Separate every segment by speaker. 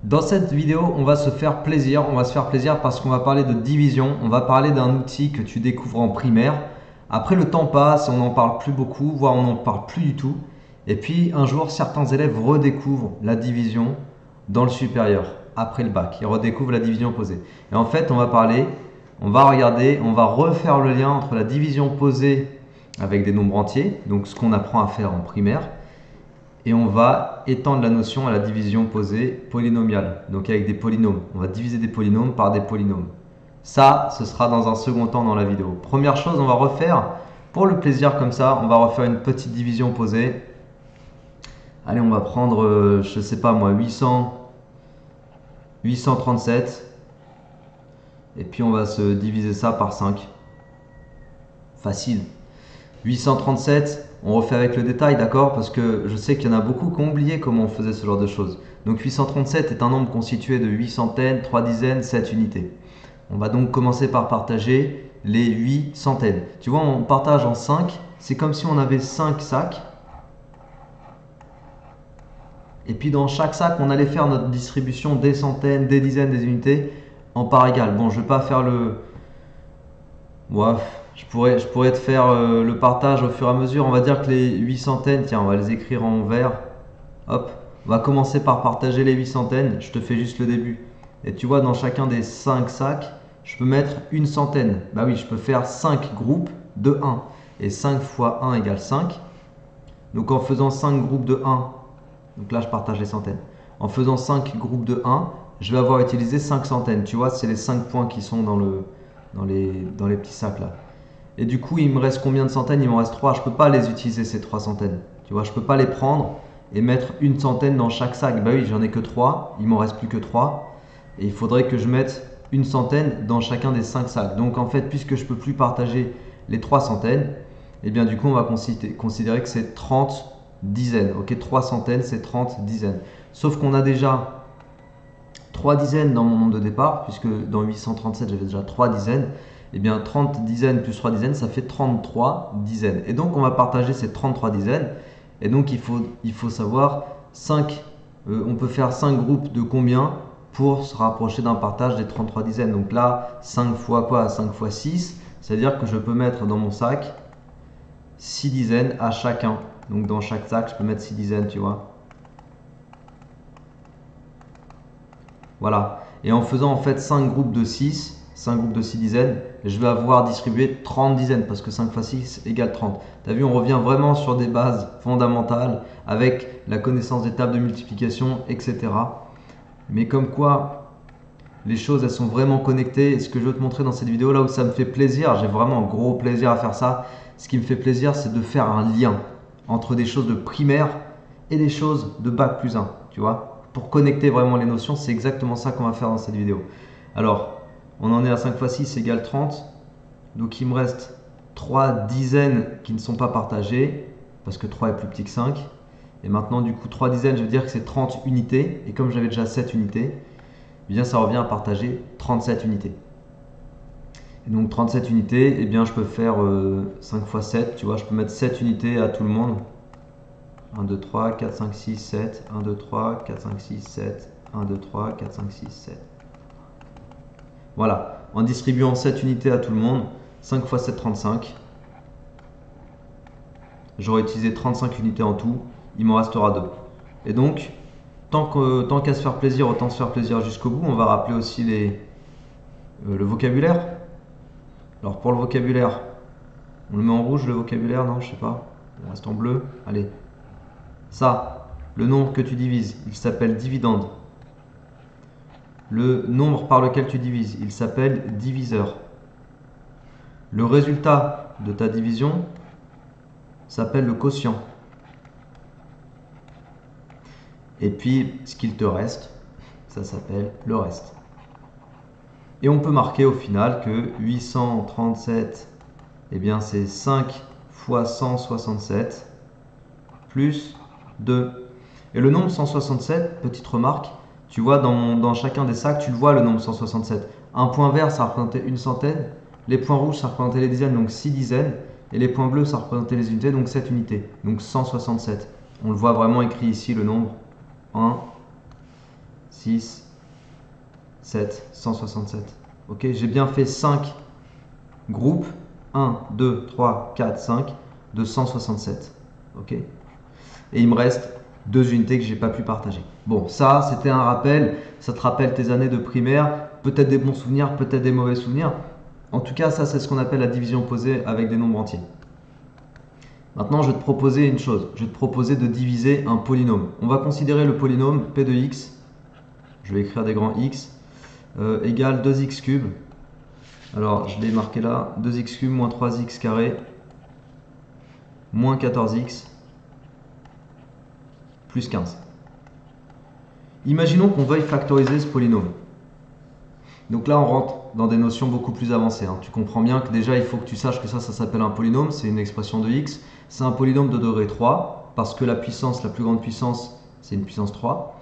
Speaker 1: Dans cette vidéo, on va se faire plaisir. On va se faire plaisir parce qu'on va parler de division. On va parler d'un outil que tu découvres en primaire. Après, le temps passe, on n'en parle plus beaucoup, voire on n'en parle plus du tout. Et puis, un jour, certains élèves redécouvrent la division dans le supérieur, après le bac. Ils redécouvrent la division opposée. Et en fait, on va regarder, on va refaire le lien entre la division posée avec des nombres entiers, donc ce qu'on apprend à faire en primaire, et on va étendre la notion à la division posée polynomiale, donc avec des polynômes. On va diviser des polynômes par des polynômes. Ça, ce sera dans un second temps dans la vidéo. Première chose, on va refaire, pour le plaisir comme ça, on va refaire une petite division posée. Allez, on va prendre, je sais pas moi, 837. Et puis on va se diviser ça par 5. Facile. 837, on refait avec le détail, d'accord? Parce que je sais qu'il y en a beaucoup qui ont oublié comment on faisait ce genre de choses. Donc 837 est un nombre constitué de 8 centaines, 3 dizaines, 7 unités. On va donc commencer par partager les 8 centaines. Tu vois, on partage en 5. C'est comme si on avait 5 sacs. Et puis dans chaque sac, on allait faire notre distribution des centaines, des dizaines, des unités en parts égales. Bon, je ne vais pas faire le... Ouais, je pourrais te faire le partage au fur et à mesure. On va dire que les 8 centaines, tiens, on va les écrire en vert. Hop, on va commencer par partager les 8 centaines. Je te fais juste le début. Et tu vois, dans chacun des 5 sacs, je peux mettre une centaine. Bah oui, je peux faire 5 groupes de 1. Et 5 fois 1 égale 5. Donc en faisant 5 groupes de 1, donc là je partage les centaines. En faisant 5 groupes de 1, je vais avoir utilisé 5 centaines. Tu vois, c'est les 5 points qui sont dans les petits sacs là. Et du coup, il me reste combien de centaines? Il me reste 3. Je ne peux pas les utiliser ces 3 centaines. Tu vois, je ne peux pas les prendre et mettre une centaine dans chaque sac. Bah oui, j'en ai que 3. Il m'en reste plus que 3. Et il faudrait que je mette une centaine dans chacun des 5 sacs. Donc en fait, puisque je ne peux plus partager les 3 centaines, et bien du coup, on va considérer que c'est 30 dizaines. Ok, 3 centaines, c'est 30 dizaines. Sauf qu'on a déjà 3 dizaines dans mon nombre de départ, puisque dans 837, j'avais déjà 3 dizaines. Et bien 30 dizaines plus 3 dizaines, ça fait 33 dizaines. Et donc on va partager ces 33 dizaines. Et donc il faut savoir 5, on peut faire 5 groupes de combien pour se rapprocher d'un partage des 33 dizaines. Donc là, 5 fois quoi? 5 fois 6, c'est-à-dire que je peux mettre dans mon sac 6 dizaines à chacun. Donc dans chaque sac, je peux mettre 6 dizaines, tu vois. Voilà. Et en faisant en fait 5 groupes de 6, 5 groupes de 6 dizaines, je vais avoir distribué 30 dizaines parce que 5 fois 6 égale 30. Tu as vu, on revient vraiment sur des bases fondamentales avec la connaissance des tables de multiplication, etc. Mais comme quoi, les choses elles sont vraiment connectées. Et ce que je veux te montrer dans cette vidéo, là où ça me fait plaisir, j'ai vraiment un gros plaisir à faire ça. Ce qui me fait plaisir, c'est de faire un lien entre des choses de primaire et des choses de bac plus 1, tu vois. Pour connecter vraiment les notions, c'est exactement ça qu'on va faire dans cette vidéo. Alors, on en est à 5 fois 6 égale 30. Donc il me reste 3 dizaines qui ne sont pas partagées, parce que 3 est plus petit que 5. Et maintenant, du coup, 3 dizaines, je veux dire que c'est 30 unités. Et comme j'avais déjà 7 unités, eh bien ça revient à partager 37 unités. Et donc 37 unités, eh bien je peux faire 5 fois 7, tu vois, je peux mettre 7 unités à tout le monde. 1, 2, 3, 4, 5, 6, 7. 1, 2, 3, 4, 5, 6, 7. 1, 2, 3, 4, 5, 6, 7. Voilà, en distribuant 7 unités à tout le monde, 5 fois 7, 35. J'aurai utilisé 35 unités en tout, il m'en restera 2. Et donc, tant qu'à se faire plaisir, autant se faire plaisir jusqu'au bout. On va rappeler aussi le vocabulaire. Alors pour le vocabulaire, on le met en rouge le vocabulaire, non, je sais pas. On reste en bleu, allez. Ça, le nombre que tu divises, il s'appelle dividende. Le nombre par lequel tu divises, il s'appelle diviseur. Le résultat de ta division s'appelle le quotient. Et puis, ce qu'il te reste, ça s'appelle le reste. Et on peut marquer au final que 837, eh bien c'est 5 fois 167 plus 2. Et le nombre 167, petite remarque, tu vois dans chacun des sacs, tu le vois le nombre 167. Un point vert, ça représentait une centaine. Les points rouges, ça représentait les dizaines, donc 6 dizaines. Et les points bleus, ça représentait les unités, donc 7 unités. Donc 167. On le voit vraiment écrit ici, le nombre 1, 6, 7, 167. Ok, j'ai bien fait 5 groupes, 1, 2, 3, 4, 5, de 167. Ok. Et il me reste 2 unités que j'ai pas pu partager. Bon, ça, c'était un rappel. Ça te rappelle tes années de primaire, peut-être des bons souvenirs, peut-être des mauvais souvenirs. En tout cas, ça, c'est ce qu'on appelle la division posée avec des nombres entiers. Maintenant, je vais te proposer une chose. Je vais te proposer de diviser un polynôme. On va considérer le polynôme P de x. Je vais écrire des grands X. Égale 2x cube. Alors, je l'ai marqué là. 2x cube moins 3x carré moins 14x plus 15. Imaginons qu'on veuille factoriser ce polynôme. Donc là, on rentre dans des notions beaucoup plus avancées. Hein. Tu comprends bien que déjà, il faut que tu saches que ça s'appelle un polynôme. C'est une expression de x. C'est un polynôme de degré 3 parce que la puissance, la plus grande puissance, c'est une puissance 3.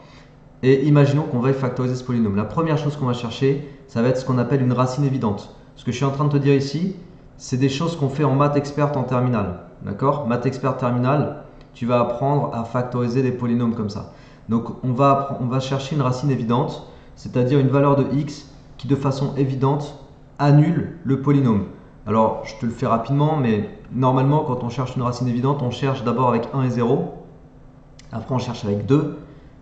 Speaker 1: Et imaginons qu'on veuille factoriser ce polynôme. La première chose qu'on va chercher, ça va être ce qu'on appelle une racine évidente. Ce que je suis en train de te dire ici, c'est des choses qu'on fait en maths experte en terminale. D'accord? Maths experte terminale, tu vas apprendre à factoriser des polynômes comme ça. Donc on va chercher une racine évidente, c'est-à-dire une valeur de x qui de façon évidente annule le polynôme. Alors je te le fais rapidement, mais normalement quand on cherche une racine évidente, on cherche d'abord avec 1 et 0. Après on cherche avec 2.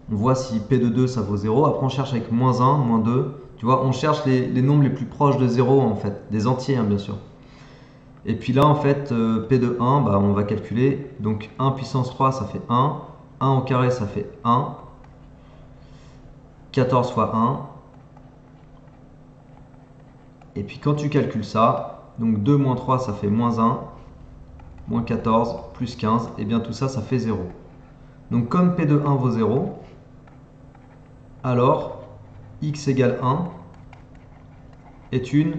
Speaker 1: On voit si P de 2 ça vaut 0. Après on cherche avec moins 1, moins 2. Tu vois, on cherche les nombres les plus proches de 0 en fait, des entiers hein, bien sûr. Et puis là en fait, P de 1, bah, on va calculer. Donc 1 puissance 3 ça fait 1. 1 au carré ça fait 1. 14 fois 1. Et puis quand tu calcules ça, donc 2 moins 3 ça fait moins 1. Moins 14 plus 15. Et bien tout ça, ça fait 0. Donc comme P de 1 vaut 0, alors x égale 1 est une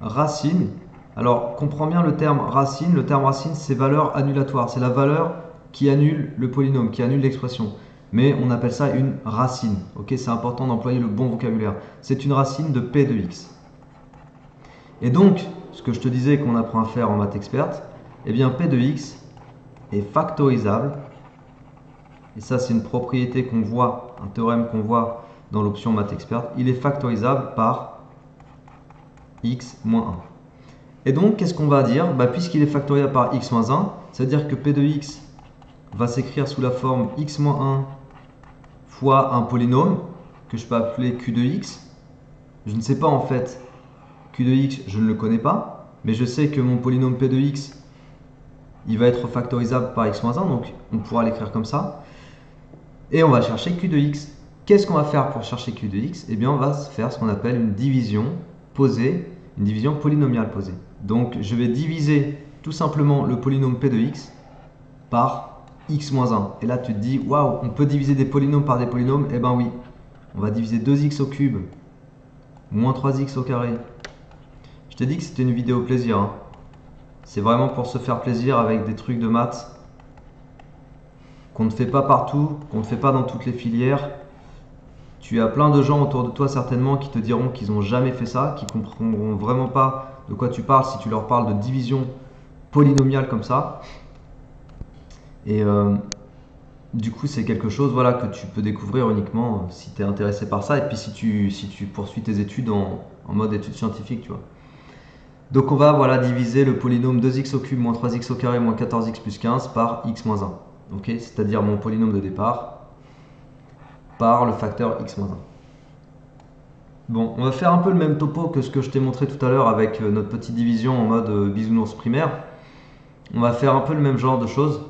Speaker 1: racine. Alors, comprends bien le terme racine. Le terme racine, c'est valeur annulatoire. C'est la valeur qui annule le polynôme, qui annule l'expression. Mais on appelle ça une racine. Ok, c'est important d'employer le bon vocabulaire. C'est une racine de P de x. Et donc, ce que je te disais qu'on apprend à faire en maths experte, eh bien P de x est factorisable. Et ça, c'est une propriété qu'on voit, un théorème qu'on voit dans l'option maths experte. Il est factorisable par x moins 1. Et donc, qu'est-ce qu'on va dire? Puisqu'il est factorisable par x moins 1, ça veut dire que P de x va s'écrire sous la forme x moins 1 fois un polynôme que je peux appeler q de x. Je ne sais pas en fait, q de x, je ne le connais pas, mais je sais que mon polynôme P de x, il va être factorisable par x moins 1, donc on pourra l'écrire comme ça. Et on va chercher q de x. Qu'est-ce qu'on va faire pour chercher q de x? Eh bien, on va faire ce qu'on appelle une division posée, une division polynomiale posée. Donc, je vais diviser tout simplement le polynôme P de x par x moins 1. Et là, tu te dis, waouh, on peut diviser des polynômes par des polynômes? Eh bien oui, on va diviser 2x au cube moins 3x au carré. Je t'ai dit que c'était une vidéo plaisir. Hein. C'est vraiment pour se faire plaisir avec des trucs de maths qu'on ne fait pas partout, qu'on ne fait pas dans toutes les filières. Tu as plein de gens autour de toi certainement qui te diront qu'ils n'ont jamais fait ça, qui ne comprendront vraiment pas de quoi tu parles si tu leur parles de division polynomiale comme ça. Et du coup, c'est quelque chose voilà, que tu peux découvrir uniquement si tu es intéressé par ça et puis si tu poursuis tes études en mode études scientifiques. Tu vois. Donc on va voilà, diviser le polynôme 2x au cube moins 3x au carré moins 14x plus 15 par x moins 1. Okay, c'est-à-dire mon polynôme de départ par le facteur x moins 1. Bon, on va faire un peu le même topo que ce que je t'ai montré tout à l'heure avec notre petite division en mode bisounours primaire. On va faire un peu le même genre de choses.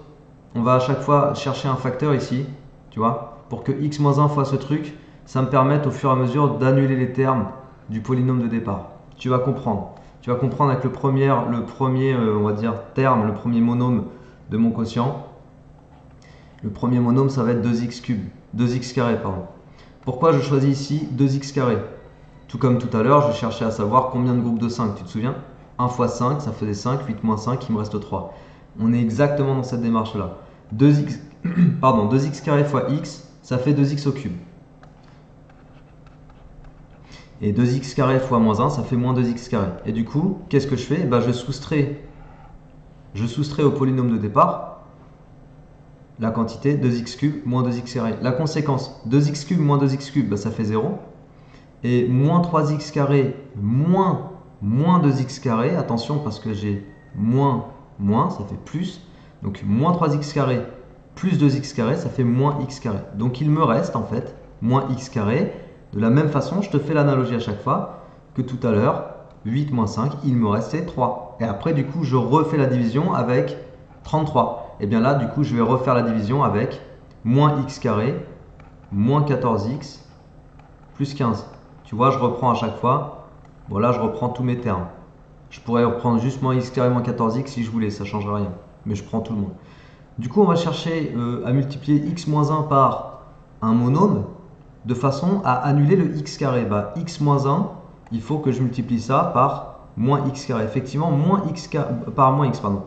Speaker 1: On va à chaque fois chercher un facteur ici, tu vois, pour que x moins 1 fois ce truc, ça me permette au fur et à mesure d'annuler les termes du polynôme de départ. Tu vas comprendre. Tu vas comprendre avec le premier on va dire, terme, le premier monôme de mon quotient. Le premier monôme, ça va être 2x cube, 2x carré, pardon. Pourquoi je choisis ici 2x carré? Tout comme tout à l'heure, je cherchais à savoir combien de groupes de 5, tu te souviens? 1 fois 5, ça faisait 5, 8 moins 5, il me reste 3. On est exactement dans cette démarche-là. 2x carré fois x, ça fait 2x au cube. Et 2x carré fois moins 1, ça fait moins 2x carré. Et du coup, qu'est-ce que je fais? Je soustrais au polynôme de départ la quantité 2x cube moins 2x carré. La conséquence, 2x cube moins 2x cube, bah, ça fait 0. Et moins 3x carré moins 2x carré, attention parce que j'ai moins, ça fait plus. Donc moins 3x carré plus 2x carré, ça fait moins x carré. Donc il me reste en fait moins x carré. De la même façon, je te fais l'analogie à chaque fois que tout à l'heure. 8 moins 5, il me restait 3. Et après, du coup, je refais la division avec 33. Et bien là, du coup, je vais refaire la division avec moins x carré moins 14x plus 15. Tu vois, je reprends à chaque fois. Bon, là, je reprends tous mes termes. Je pourrais reprendre juste moins x carré moins 14x si je voulais, ça ne changerait rien. Mais je prends tout le monde. Du coup, on va chercher à multiplier x moins 1 par un monôme de façon à annuler le x carré. Bah, x moins 1, il faut que je multiplie ça par moins x carré. Effectivement, moins x par moins x, pardon.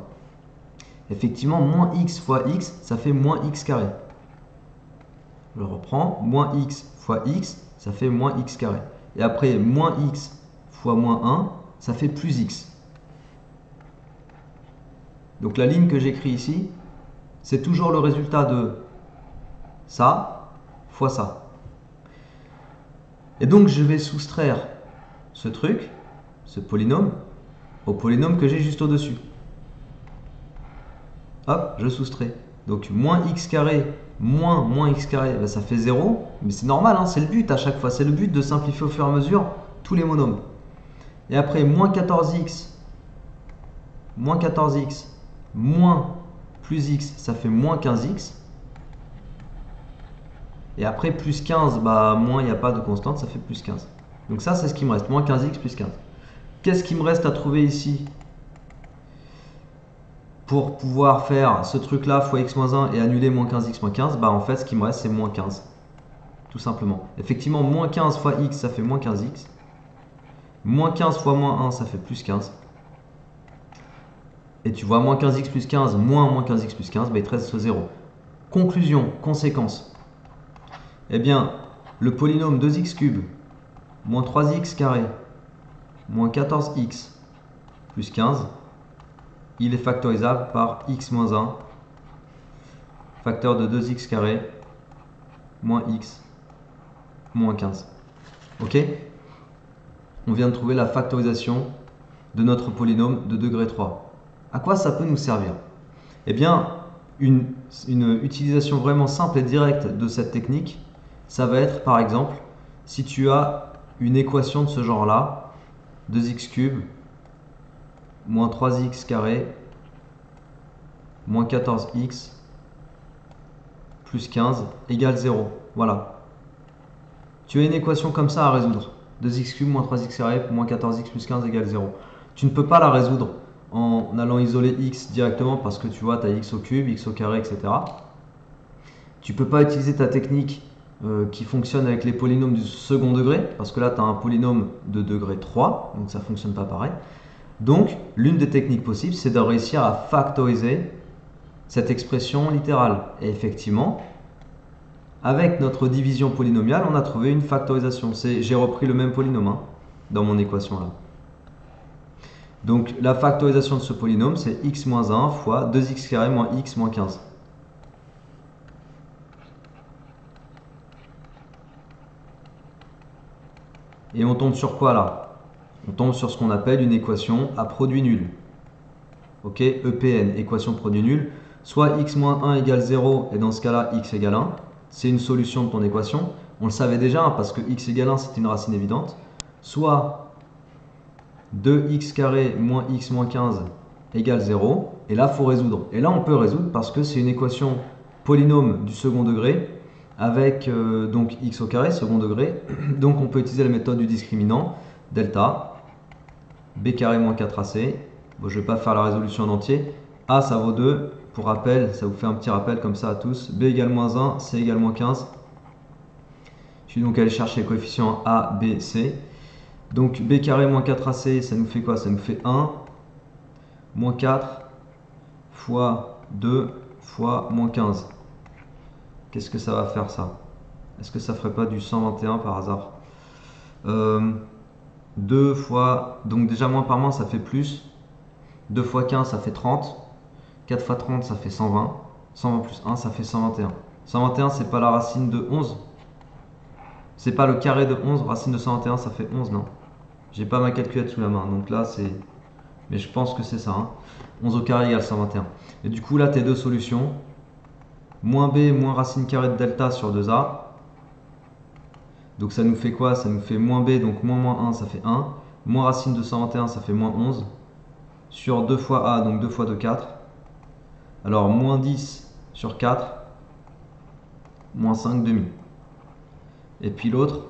Speaker 1: Effectivement, moins x fois x, ça fait moins x carré. Je reprends, moins x fois x, ça fait moins x carré. Et après, moins x fois moins 1, ça fait plus x. Donc la ligne que j'écris ici, c'est toujours le résultat de ça fois ça. Et donc je vais soustraire ce truc, ce polynôme, au polynôme que j'ai juste au-dessus. Hop, je soustrais. Donc moins x carré moins x carré, ben ça fait 0. Mais c'est normal, hein, c'est le but à chaque fois. C'est le but de simplifier au fur et à mesure tous les monômes. Et après, moins 14x moins plus x, ça fait moins 15x. Et après, plus 15, bah, moins, il n'y a pas de constante, ça fait plus 15. Donc ça, c'est ce qui me reste, moins 15x plus 15. Qu'est-ce qui me reste à trouver ici pour pouvoir faire ce truc-là fois x moins 1 et annuler moins 15x moins 15? Bah, en fait, ce qui me reste, c'est moins 15. Tout simplement. Effectivement, moins 15 fois x, ça fait moins 15x. Moins 15 fois moins 1, ça fait plus 15. Et tu vois, moins 15x plus 15, moins 15x plus 15, bah, il te reste 0. Conclusion, conséquence. Eh bien, le polynôme 2x cube moins 3x carré moins 14x plus 15, il est factorisable par x moins 1, facteur de 2x carré moins x moins 15. Ok? On vient de trouver la factorisation de notre polynôme de degré 3. À quoi ça peut nous servir? Eh bien, une utilisation vraiment simple et directe de cette technique, ça va être par exemple, si tu as une équation de ce genre-là, 2x cube moins 3x carré moins 14x plus 15 égale 0. Voilà. Tu as une équation comme ça à résoudre. 2x cube moins 3x carré moins 14x plus 15 égale 0. Tu ne peux pas la résoudre en allant isoler x directement parce que tu vois, tu as x au cube, x au carré, etc. Tu ne peux pas utiliser ta technique qui fonctionne avec les polynômes du second degré parce que là, tu as un polynôme de degré 3, donc ça ne fonctionne pas pareil. Donc, l'une des techniques possibles, c'est de réussir à factoriser cette expression littérale. Et effectivement, avec notre division polynomiale, on a trouvé une factorisation. J'ai repris le même polynôme hein, dans mon équation là. Donc, la factorisation de ce polynôme, c'est x moins 1 fois 2x carré moins x moins 15. Et on tombe sur quoi là? On tombe sur ce qu'on appelle une équation à produit nul. Ok, EPN, équation produit nul. Soit x moins 1 égale 0, et dans ce cas-là, x égale 1. C'est une solution de ton équation. On le savait déjà, hein, parce que x égale 1, c'est une racine évidente. Soit 2x carré moins x moins 15 égale 0. Et là, il faut résoudre. Et là, on peut résoudre parce que c'est une équation polynôme du second degré avec donc x au carré, second degré. Donc, on peut utiliser la méthode du discriminant, delta, b carré moins 4ac. Bon, je ne vais pas faire la résolution en entier. A, ça vaut 2. Pour rappel, ça vous fait un petit rappel comme ça à tous. B égale moins 1, C égale moins 15. Je suis donc allé chercher les coefficients A, B, C. Donc B carré moins 4AC, ça nous fait quoi? Ça nous fait 1 moins 4 fois 2 fois moins 15. Qu'est-ce que ça va faire ça? Est-ce que ça ferait pas du 121 par hasard? 2 fois, donc déjà moins par moins ça fait plus. 2 fois 15 ça fait 30. 4 fois 30 ça fait 120. 120 plus 1, ça fait 121. 121, c'est pas la racine de 11? C'est pas le carré de 11? Racine de 121, ça fait 11, non? J'ai pas ma calculette sous la main, donc là, c'est... Mais je pense que c'est ça, hein. 11 au carré égale 121. Et du coup, là, tes deux solutions. Moins b moins racine carrée de delta sur 2a. Donc ça nous fait quoi? Ça nous fait moins b, donc moins 1, ça fait 1. Moins racine de 121, ça fait moins 11. Sur 2 fois a, donc 2 fois 2, 4. Alors, moins 10 sur 4, moins 5 demi. Et puis l'autre,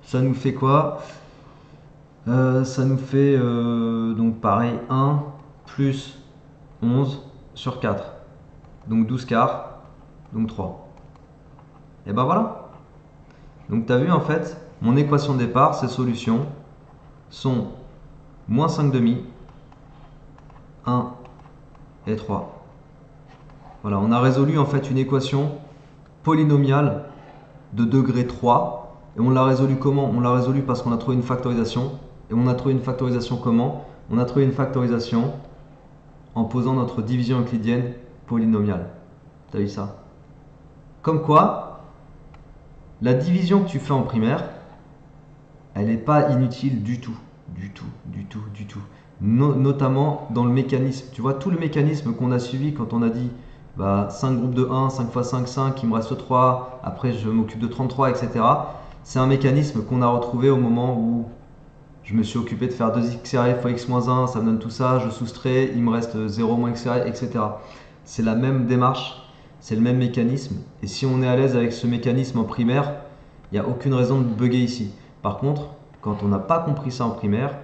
Speaker 1: ça nous fait quoi? Ça nous fait, donc pareil, 1 plus 11 sur 4. Donc 12 quarts, donc 3. Et ben voilà. Donc tu as vu en fait, mon équation de départ, ces solutions sont moins 5 demi, 1 et 3. Voilà, on a résolu en fait une équation polynomiale de degré 3. Et on l'a résolu comment? On l'a résolu parce qu'on a trouvé une factorisation. Et on a trouvé une factorisation comment? On a trouvé une factorisation en posant notre division euclidienne polynomiale. T'as vu ça? Comme quoi, la division que tu fais en primaire, elle n'est pas inutile du tout. Du tout, du tout, du tout. Notamment dans le mécanisme. Tu vois, tout le mécanisme qu'on a suivi quand on a dit bah, 5 groupes de 1, 5 fois 5, 5, il me reste 3, après je m'occupe de 33, etc. C'est un mécanisme qu'on a retrouvé au moment où je me suis occupé de faire 2x carré fois x moins 1, ça me donne tout ça, je soustrais, il me reste 0 moins x carré, etc. C'est la même démarche, c'est le même mécanisme. Et si on est à l'aise avec ce mécanisme en primaire, il n'y a aucune raison de bugger ici. Par contre, quand on n'a pas compris ça en primaire,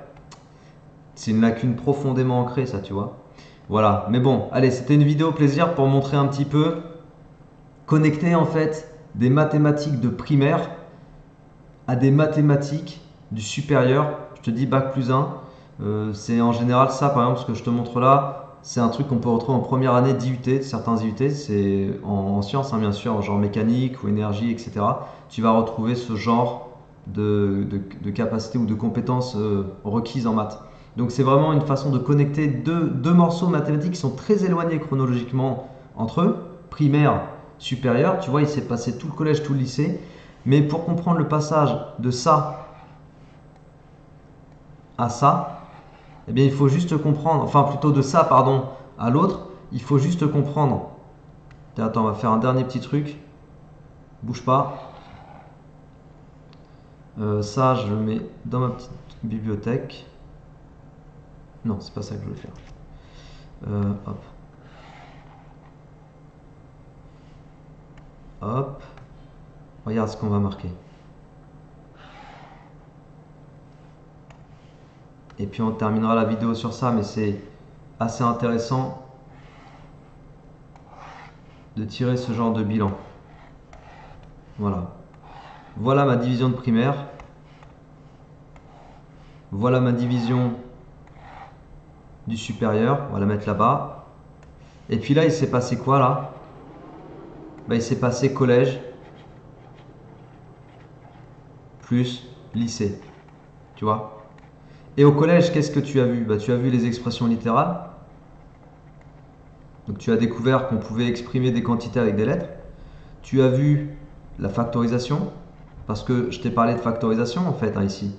Speaker 1: c'est une lacune profondément ancrée, ça, tu vois. Voilà, mais bon, allez, c'était une vidéo plaisir pour montrer un petit peu, connecter en fait des mathématiques de primaire à des mathématiques du supérieur. Je te dis bac plus 1, c'est en général ça, par exemple, ce que je te montre là, c'est un truc qu'on peut retrouver en première année d'IUT, certains IUT, c'est en sciences, hein, bien sûr, genre mécanique ou énergie, etc. Tu vas retrouver ce genre de capacité ou de compétences requises en maths. Donc c'est vraiment une façon de connecter deux morceaux mathématiques qui sont très éloignés chronologiquement entre eux, primaire, supérieur. Tu vois, il s'est passé tout le collège, tout le lycée. Mais pour comprendre le passage de ça à ça, eh bien il faut juste comprendre, enfin plutôt de ça, pardon, à l'autre, il faut juste comprendre. Attends, on va faire un dernier petit truc. Bouge pas. Ça, je le mets dans ma petite bibliothèque. Non, c'est pas ça que je voulais faire. Hop. Hop. Regarde ce qu'on va marquer. Et puis on terminera la vidéo sur ça, mais c'est assez intéressant de tirer ce genre de bilan. Voilà. Voilà ma division de primaire. Voilà ma division du supérieur. On va la mettre là-bas. Et puis là, il s'est passé quoi là? Il s'est passé collège plus lycée. Tu vois? Et au collège, qu'est-ce que tu as vu? Tu as vu les expressions littérales. Donc tu as découvert qu'on pouvait exprimer des quantités avec des lettres. Tu as vu la factorisation, parce que je t'ai parlé de factorisation en fait, hein, ici.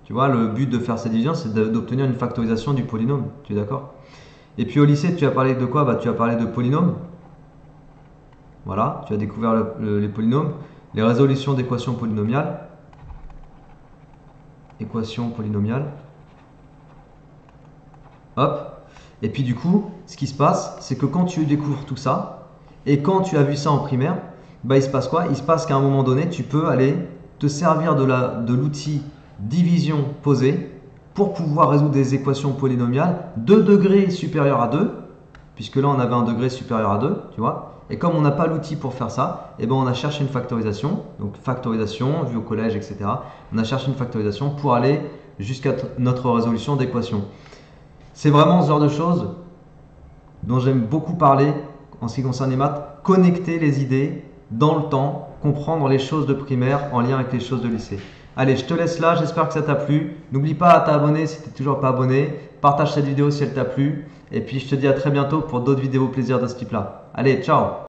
Speaker 1: Tu vois, le but de faire cette division, c'est d'obtenir une factorisation du polynôme. Tu es d'accord? Et puis au lycée, tu as parlé de quoi? Tu as parlé de polynômes. Voilà, tu as découvert les polynômes, les résolutions d'équations polynomiales. Équations polynomiales. Hop. Et puis du coup, ce qui se passe, c'est que quand tu découvres tout ça, et quand tu as vu ça en primaire, il se passe quoi? Il se passe qu'à un moment donné, tu peux aller te servir de l'outil division posée pour pouvoir résoudre des équations polynomiales de degré supérieur à 2, puisque là on avait un degré supérieur à 2, tu vois. Et comme on n'a pas l'outil pour faire ça, on a cherché une factorisation, donc factorisation, vue au collège, etc. On a cherché une factorisation pour aller jusqu'à notre résolution d'équation. C'est vraiment ce genre de choses dont j'aime beaucoup parler en ce qui concerne les maths, connecter les idées dans le temps, comprendre les choses de primaire en lien avec les choses de lycée. Allez, je te laisse là, j'espère que ça t'a plu. N'oublie pas à t'abonner si tu n'es toujours pas abonné. partage cette vidéo si elle t'a plu. Et puis je te dis à très bientôt pour d'autres vidéos plaisir de ce type là. Allez, ciao!